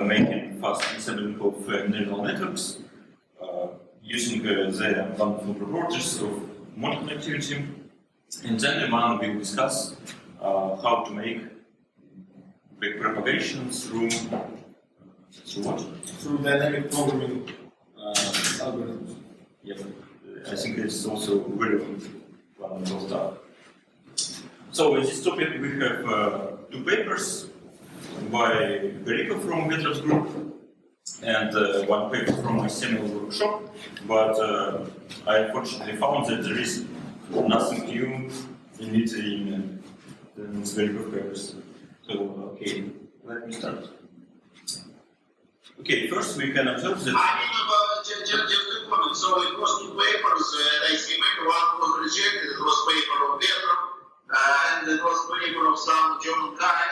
making fast ensembling of neural networks using the wonderful properties of multi-connectivity. And then one will discuss how to make backpropagation through what? Through dynamic programming algorithms. Yep. I think it's also relevant one of those stuff. So in this topic we have two papers by Garipov from Vetrov's group and one paper from my seminal workshop, but I unfortunately found that there is nothing new in it in these Garipov papers. So, okay, let me start. Okay, first we can observe that. Just a comment. So it was two papers, I see maybe one was rejected, it was paper of Vetrov, and it was paper of some German guy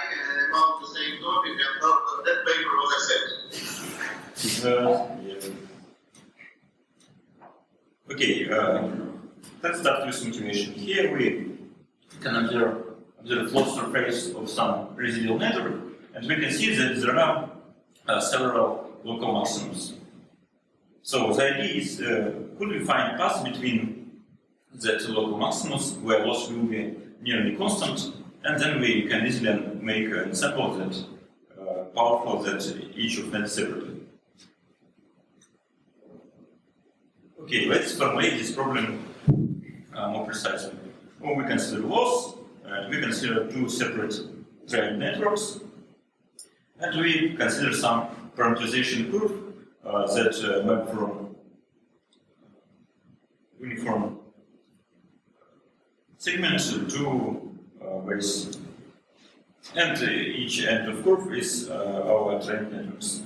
about the same topic, and that paper was accepted. Yeah. Okay, let's start with motivation. Here we can observe flow surface of some residual network, and we can see that there are several local maximums. So the idea is, could we find paths between that local maximums where loss will be nearly constant, and then we can easily make an ensemble that powerful that each of them separately. Okay, let's formulate this problem more precisely. Well, we consider loss, and we consider two separate trained networks, and we consider some parameterization curve that map from uniform segment to base. And each end of curve is our trained networks.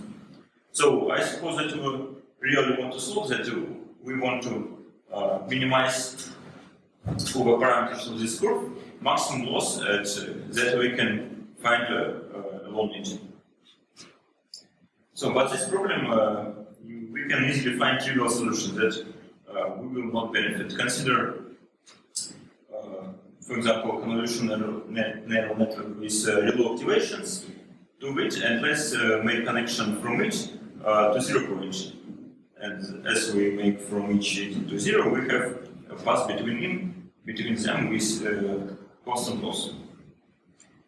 So I suppose that we really want to solve that. We want to minimize over parameters of this curve, maximum loss that we can find along it. So, but this problem, we can easily find trivial solutions that we will not benefit. Consider, for example, convolutional neural network with real activations to it, and let's make connection from it to 0 point. And as we make from each to 0, we have a path between them with constant loss.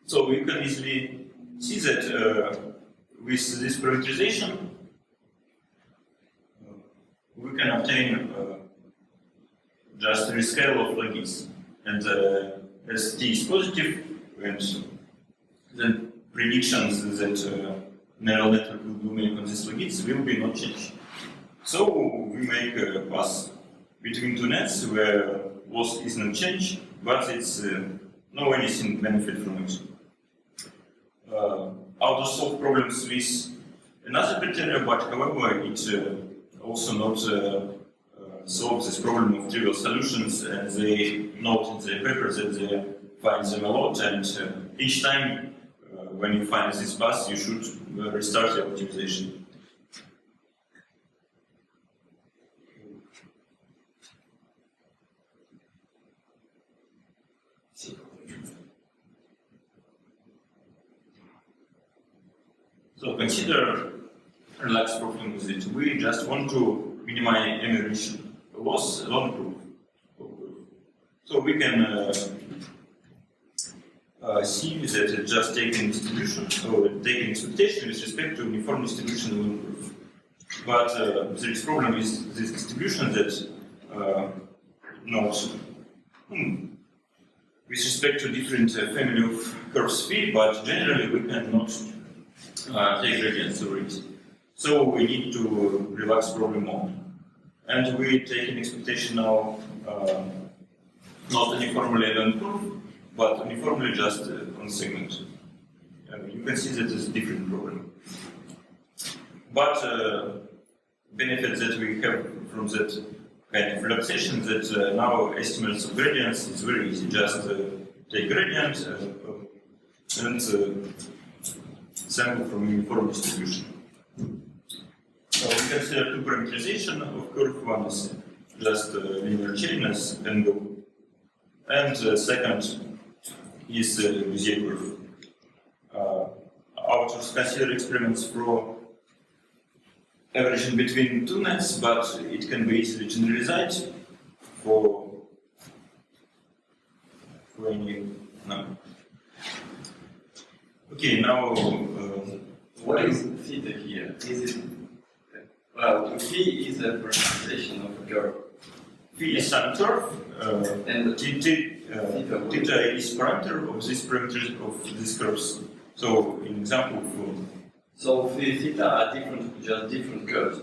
So we can easily see that with this parameterization, we can obtain just a rescale of logits. And as t is positive, and then predictions that neural network will make on these logits will be not changed. So we make a path between two nets where loss is not changed, but it's no anything benefit from it. How to solve problems with another criteria, but however it also not solves this problem of trivial solutions, and they note in their paper that they find them a lot, and each time when you find this path you should restart the optimization. So consider relaxed problem with it. We just want to minimize emission loss along proof. So we can see that just taking distribution, or taking expectation with respect to uniform distribution along proof. But there is problem with this distribution that not with respect to different family of curves phi, but generally we cannot take gradients over it. So we need to relax problem mode. And we take an expectation now not uniformly on proof, but uniformly just on segment. You can see that it's a different problem. But benefit that we have from that kind of relaxation that now estimates of gradients is very easy. Just take gradient and sample from uniform distribution. So we consider two parameterization of curve. One is just linear chain as n go, and second is Bezier curve. authors consider experiments for averaging between two nets, but it can be easily generalized for any number. Okay, now what is theta here? Is it well, phi is a parameterization of a curve. phi is some curve, And theta is parameter of this parameters of these curves. So, in example, so theta are different, just different curves.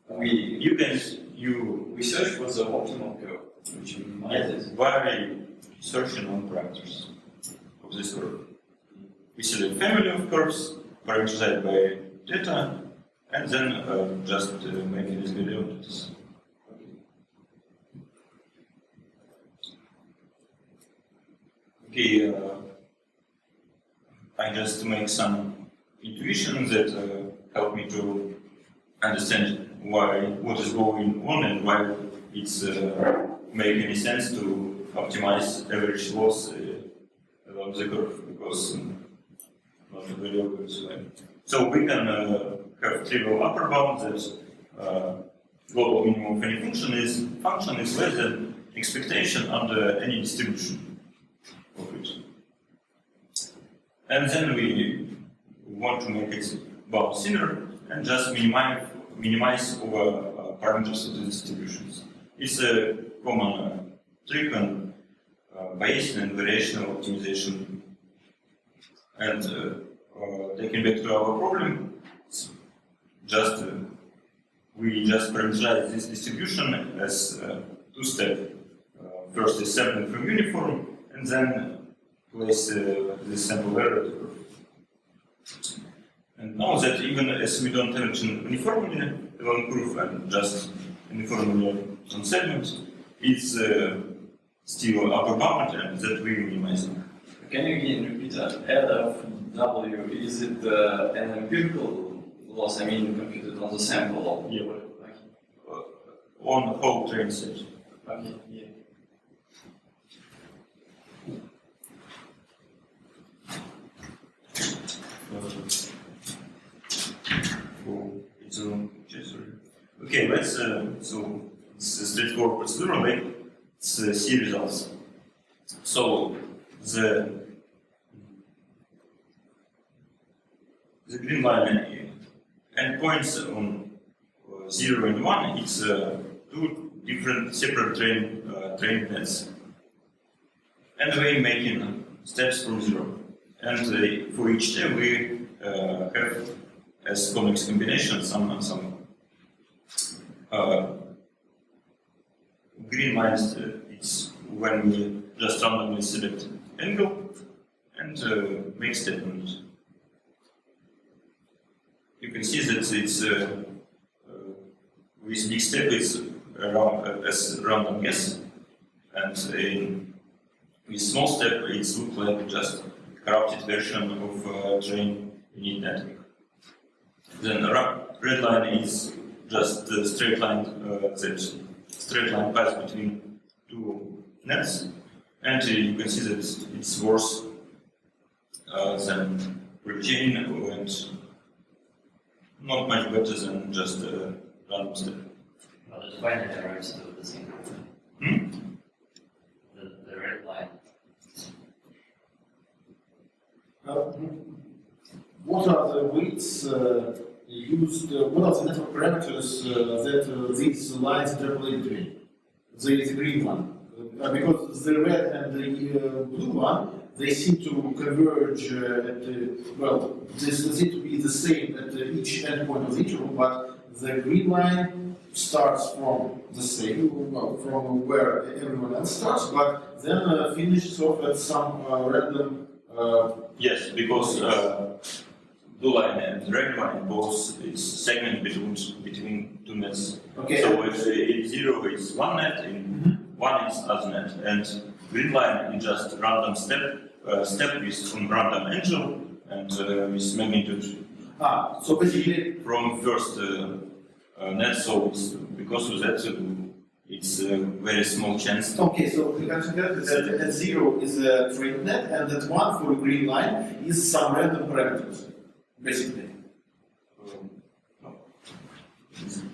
We search for the optimal curve, which minimizes. vary searching on parameters of this curve. We select family of curves parameterized by theta, and then just make this video. Okay, I just make some intuition that help me to understand what is going on and why it's make any sense to optimize average loss along the curve, because not very obvious way. So we can have trivial upper bound that global minimum of any function is less than expectation under any distribution of it. And then we want to make it bound thinner and just minimize over parameters of the distributions. It's a common trick on Bayesian and variational optimization. And taking back to our problem, we just parameterize this distribution as two-step. First is sampling from uniform, and then place this sample error. And now that even as we don't have uniformly along proof and just uniformly on segment, it's still upper bound, and that we minimize. Can you again repeat that? L of W, is it an empirical loss, I mean computed on the sample? Yeah. On the whole train set. Okay, yeah. Okay, let's so it's a straightforward procedure, like see results. So the green line endpoints on 0 and 1, it's two different separate train nets. And we're making steps from 0. And for each step we have as convex combination some green lines. It's when we just randomly select angle and make statement. You can see that it's with big step it's around as random guess, and with small step it looks like just corrupted version of train unit network. Then red line is just the straight line that straight line pass between two nets, and you can see that it's worse than chain and not much better than just a random step. Well, the defining error is still the same. The red line. What are the weights used? What are the network parameters that these lines interpolate between? The green one, because the red and the blue one, they seem to converge at well, they seem to be the same at each endpoint of the interval, but the green line starts from the same, well, from where everyone else starts, but then finishes off at some random. Yes, because blue line and red line both is segment between two nets. Okay. So if in 0 is one net, in 1 is other net, and green line is just random step with from random angle and with magnitude. So basically, from first net. So it's because of that it's a very small chance. Okay, so we consider that at 0 is a trained net, and that 1 for the green line is some random parameters, basically.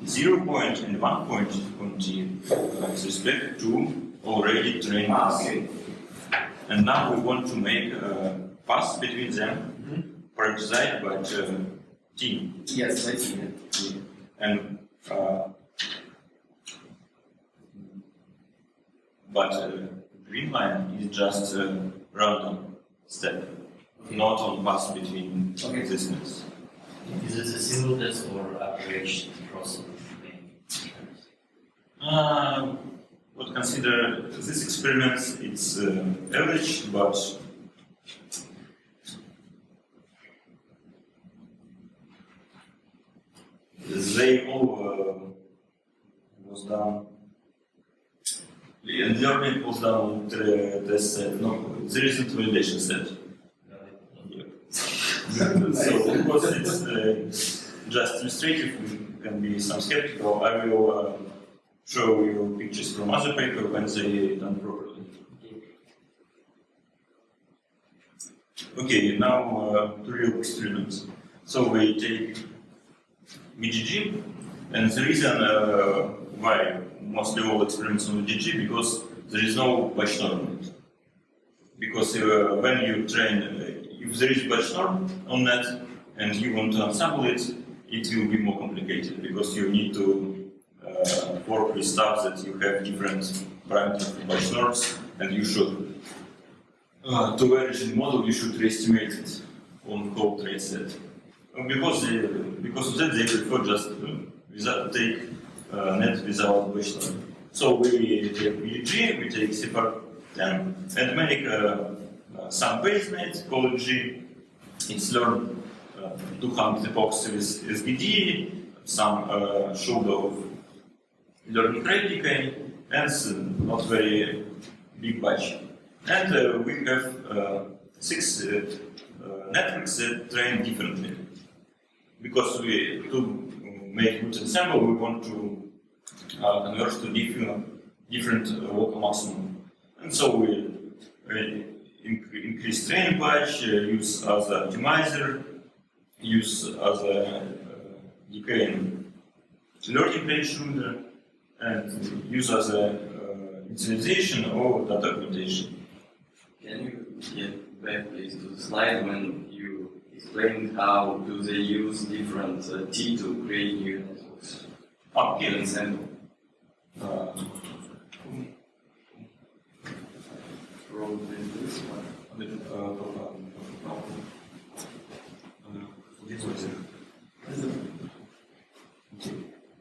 0 point and 1 point with respect to already trained nets. Okay. And now we want to make a pass between them, parameterized by t. Yes, I see it. And but green line is just a random step, not on pass between existence. Is it a single test or average across the main? What consider this experiment? It's average, but they all was done. And learning was done on the test set. No, there isn't validation set. So because it's just illustrative, we can be some skeptical. I will show you pictures from other paper when they done properly. Okay, now the real experiment. So we take VGG, and the reason why mostly all experiments on VGG, because there is no batch norm. Because when you train, if there is batch norm on net and you want to ensemble it, it will be more complicated because you need to work with stuff that you have different parameters for batch norms, and you should, to origin model, you should re-estimate it on whole train set. Because of that, they prefer just take net without batch norm. So we take VG, we take CPR10, and make some base net called G. It's learned 200 epoxy with SBD, some shoulder of learning rate decay, and not very big batch. And we have 6 networks that train differently. Because to make good ensemble, we want to converge to different local maximum. And so we increase training batch, use as an optimizer, use as a decaying learning rate shoulder, and use as a initialization or data augmentation. Can you get back please to the slide when you explained how do they use different T to create new networks? Okay. Ensemble. Probably this one.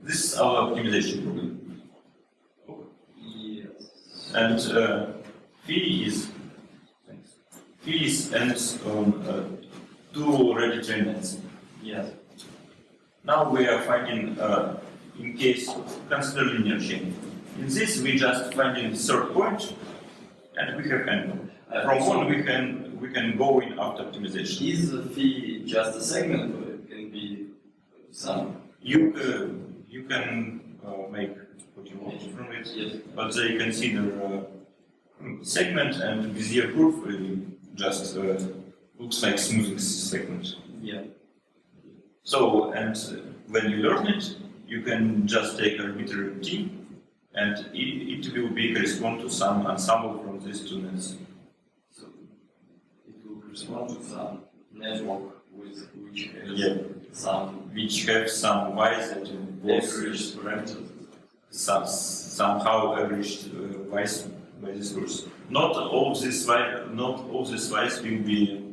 This is our optimization problem. Yes. And phi ends on 2 already trained nets. Yes. Now we are finding, in case, consider linear chain. In this, we just finding third point, and we have endpoint. From one, we can go in after optimization. Is the phi just a segment, or it can be some? You can make what you want from it, Yes. but they consider segment, and with your proof, just looks like smoothing segment. Yeah. So, and when you learn it, you can just take arbitrary t, and it will be correspond to some ensemble from these 2 nets. So it will correspond to some network with which Yeah. has some Which have some y's that was average parameters. somehow averaged y's by this course. Not all these y's will be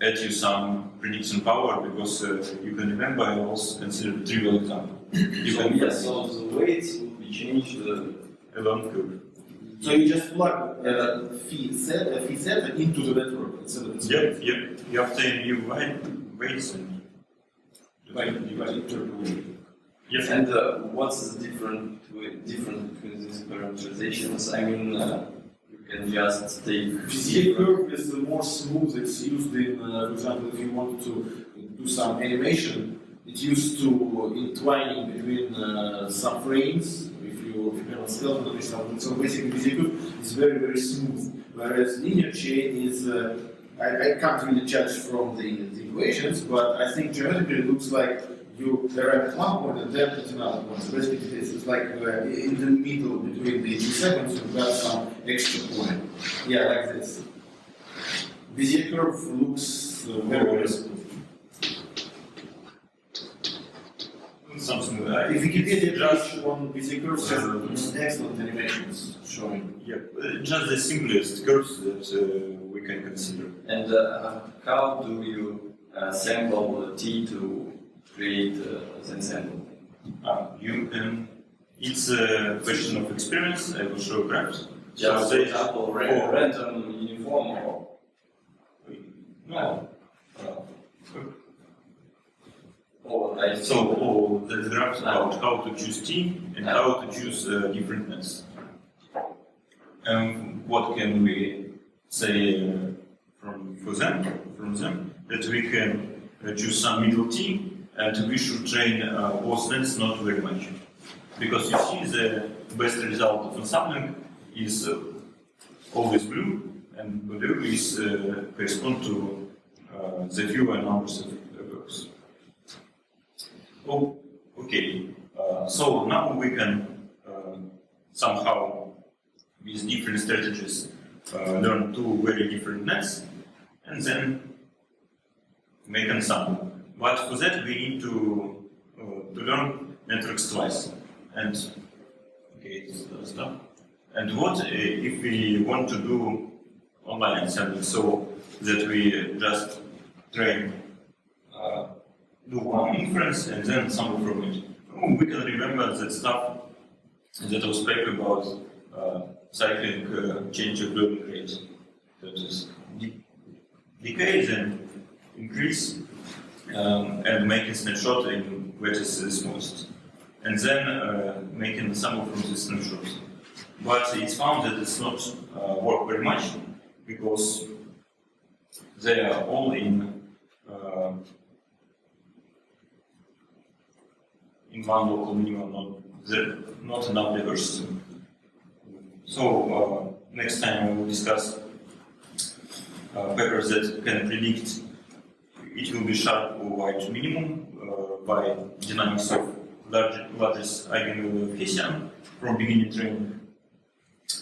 add you some prediction power, because you can remember I also considered a trivial example. You So can yes, so the weights will be changed. along curve. So you just plug phi set into the network. Yep. You obtain new weights and Divide it. yes. And what's the difference between these parameterizations? I mean, you can just take. Physical curve is more smooth. It's used in, for example, if you want to do some animation it used to entwine between some frames. If you have a skeleton or something, so basically Vizikov is very, very smooth. Whereas linear chain is, I can't really judge from the equations, but I think geometrically it looks like you arrive at one point and then at another point. So basically it's like in the middle between the two segments you've got some extra point. Yeah, like this. Vizikov looks very, very smooth. Something If Wikipedia just on Vizikov has excellent animations showing. yeah, just the simplest curves that we can consider. And how do you sample the T to create the ensemble? You can. It's a question of experience. I will show graphs. Just, for they- example, random uniform or No. or like So the graphs about how to choose T and how to choose different nets. What can we say from them? That we can choose some middle T and we should train both nets not very much. Because you see the best result of ensembling is always blue, and blue is correspond to the fewer numbers of verbs. Oh, okay. So now we can somehow, with different strategies, learn two very different nets, and then make ensemble. But for that we need to learn networks twice. And okay, stuff. And what if we want to do online ensembling, so that we just train, do one inference and then sample from it. We can remember that stuff that was spoke about cycling change of learning rate. That is decay, then increase, and making snapshot in where it is the smallest. And then making the sample from the snapshots. But it's found that it's not work very much because they are all in one local minimum, not enough diversity. So next time we will discuss papers that can predict it will be sharp or wide minimum by dynamics of largest eigenvalue of Hessian from beginning training.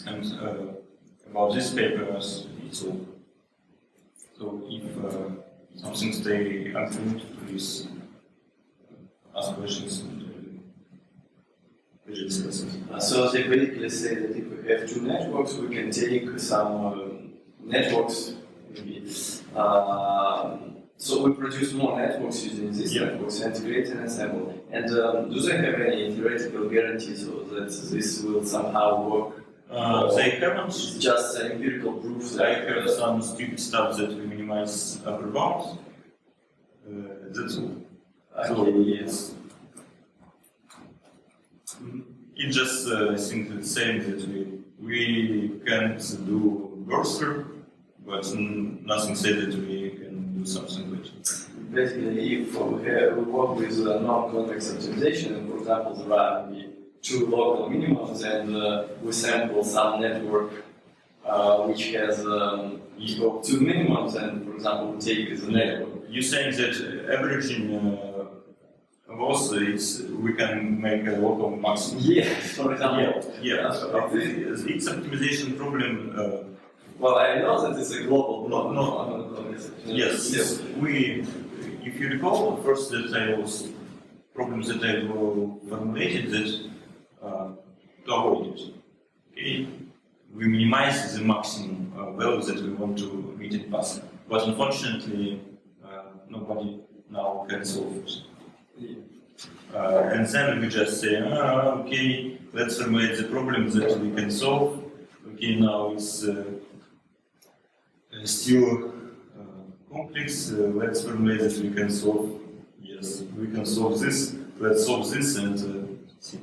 And about this paper, it's all. So if something stay unclear, please ask questions and we will discuss it. So they basically say that if we have two networks, we can take some networks, maybe. So we produce more networks using these networks and create an ensemble. And do they have any theoretical guarantees so that this will somehow work? They haven't. It's just empirical proof that I have some stupid stuff that we minimize upper bounds. That's all. So yes. It just simply saying that we can't do Gorsker, but nothing said that we can do something better. Basically, if we work with non-convex optimization, and for example, there are maybe two local minimums, and we sample some network which has two minimums, and for example, we take the network. You're saying that averaging also we can make a local maximum. Yes, for example. It's optimization problem. Well, I know that it's a global problem. Yes. If you recall, first that I was problems that I formulated that to avoid it. Okay, we minimize the maximum values that we want to meet in passing, but unfortunately, nobody now can solve it. And then we just say, okay, let's formulate the problems that we can solve. Okay, now it's still complex. Let's formulate that we can solve. Yes, we can solve this. Let's solve this and see.